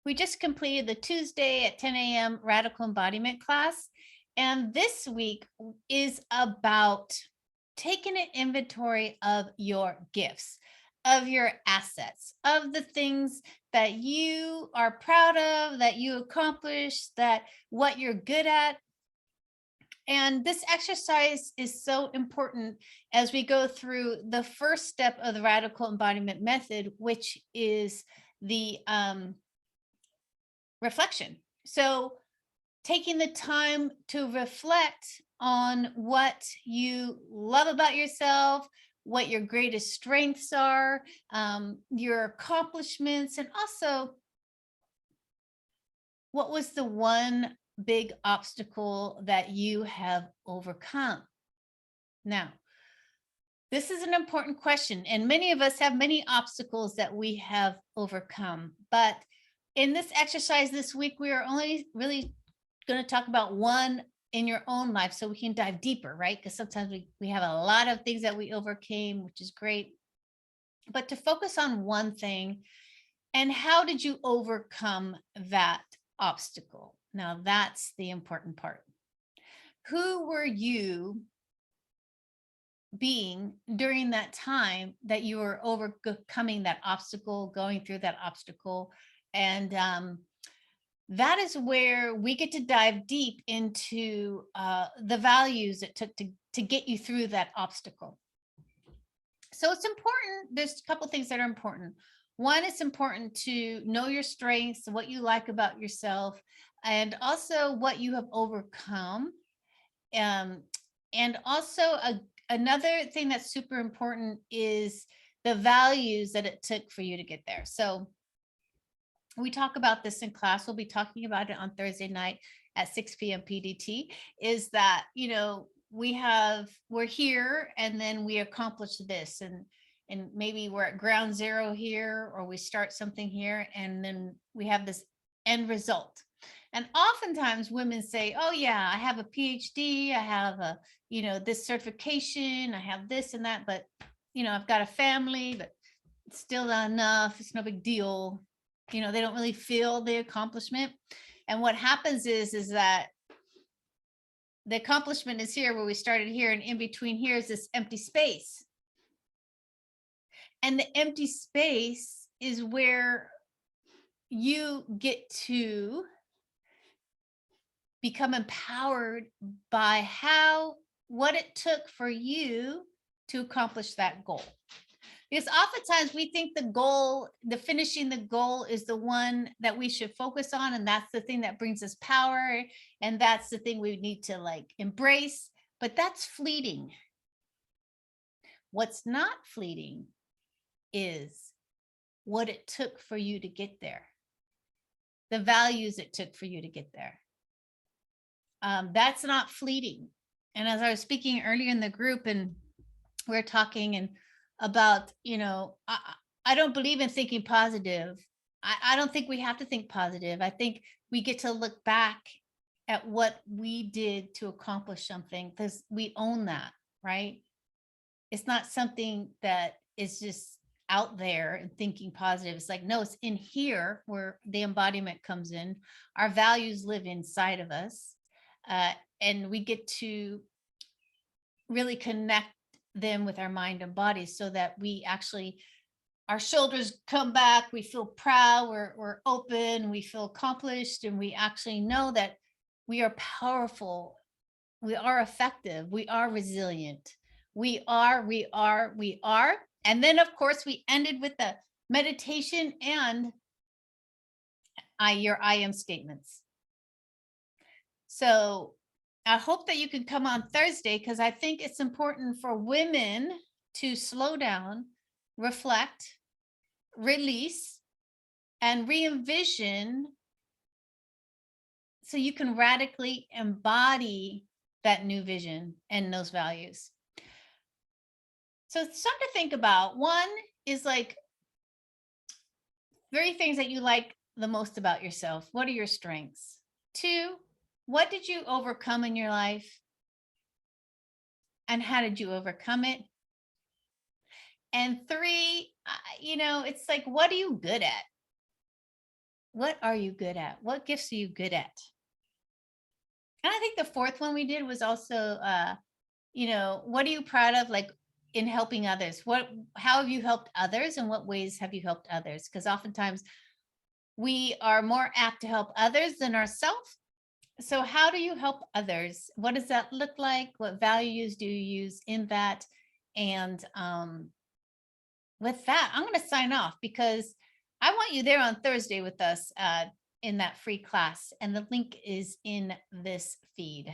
We just completed the Tuesday at 10 a.m. radical embodiment class. And this week is about taking an inventory of your gifts, of your assets, of the things that you are proud of, that you accomplished, that what you're good at. And this exercise is so important as we go through the first step of the radical embodiment method, which is the reflection. So, taking the time to reflect on what you love about yourself, what your greatest strengths are, your accomplishments, and also what was the one big obstacle that you have overcome. Now, this is an important question, and many of us have many obstacles that we have overcome. But in this exercise this week, we are only really going to talk about one in your own life so we can dive deeper, right? Because sometimes we have a lot of things that we overcame, which is great. But to focus on one thing, and how did you overcome that obstacle? Now, that's the important part. Who were you being during that time that you were overcoming that obstacle, going through that obstacle? And that is where we get to dive deep into the values it took to get you through that obstacle. So it's important. There's a couple things that are important. One, it's important to know your strengths, what you like about yourself, and also what you have overcome. And also another thing that's super important is the values that it took for you to get there. So we talk about this in class. We'll be talking about it on Thursday night at 6 p.m. PDT, is that, we're here and then we accomplish this, and maybe we're at ground zero here, or we start something here, and then we have this end result. And oftentimes women say, oh yeah, I have a PhD, I have this certification, I have this and that, but I've got a family, but it's still not enough. It's no big deal. They don't really feel the accomplishment. And what happens is that the accomplishment is here where we started here, and in between here is this empty space. And the empty space is where you get to become empowered by what it took for you to accomplish that goal. Because oftentimes we think finishing the goal is the one that we should focus on. And that's the thing that brings us power. And that's the thing we need to embrace. But that's fleeting. What's not fleeting is what it took for you to get there. The values it took for you to get there. That's not fleeting. And as I was speaking earlier in the group, and we're talking and about, I don't believe in thinking positive. I don't think we have to think positive. I think we get to look back at what we did to accomplish something, because we own that, right? It's not something that is just out there and thinking positive. It's like, no, it's in here where the embodiment comes in. Our values live inside of us. And we get to really connect them with our mind and body, so that we actually, our shoulders come back, we feel proud, we're open, we feel accomplished, and we actually know that we are powerful, we are effective, we are resilient, we are. And then of course we ended with the meditation and your I am statements. So I hope that you can come on Thursday, because I think it's important for women to slow down, reflect, release, and re-envision, so you can radically embody that new vision and those values. So it's something to think about. One is 3 things that you like the most about yourself. What are your strengths? 2, what did you overcome in your life? And how did you overcome it? And 3, it's what are you good at? What are you good at? What gifts are you good at? And I think the fourth one we did was also, what are you proud of, like in helping others? How have you helped others, and what ways have you helped others? Because oftentimes we are more apt to help others than ourselves. So, how do you help others? What does that look like? What values do you use in that? And with that, I'm going to sign off because I want you there on Thursday with us in that free class. And the link is in this feed.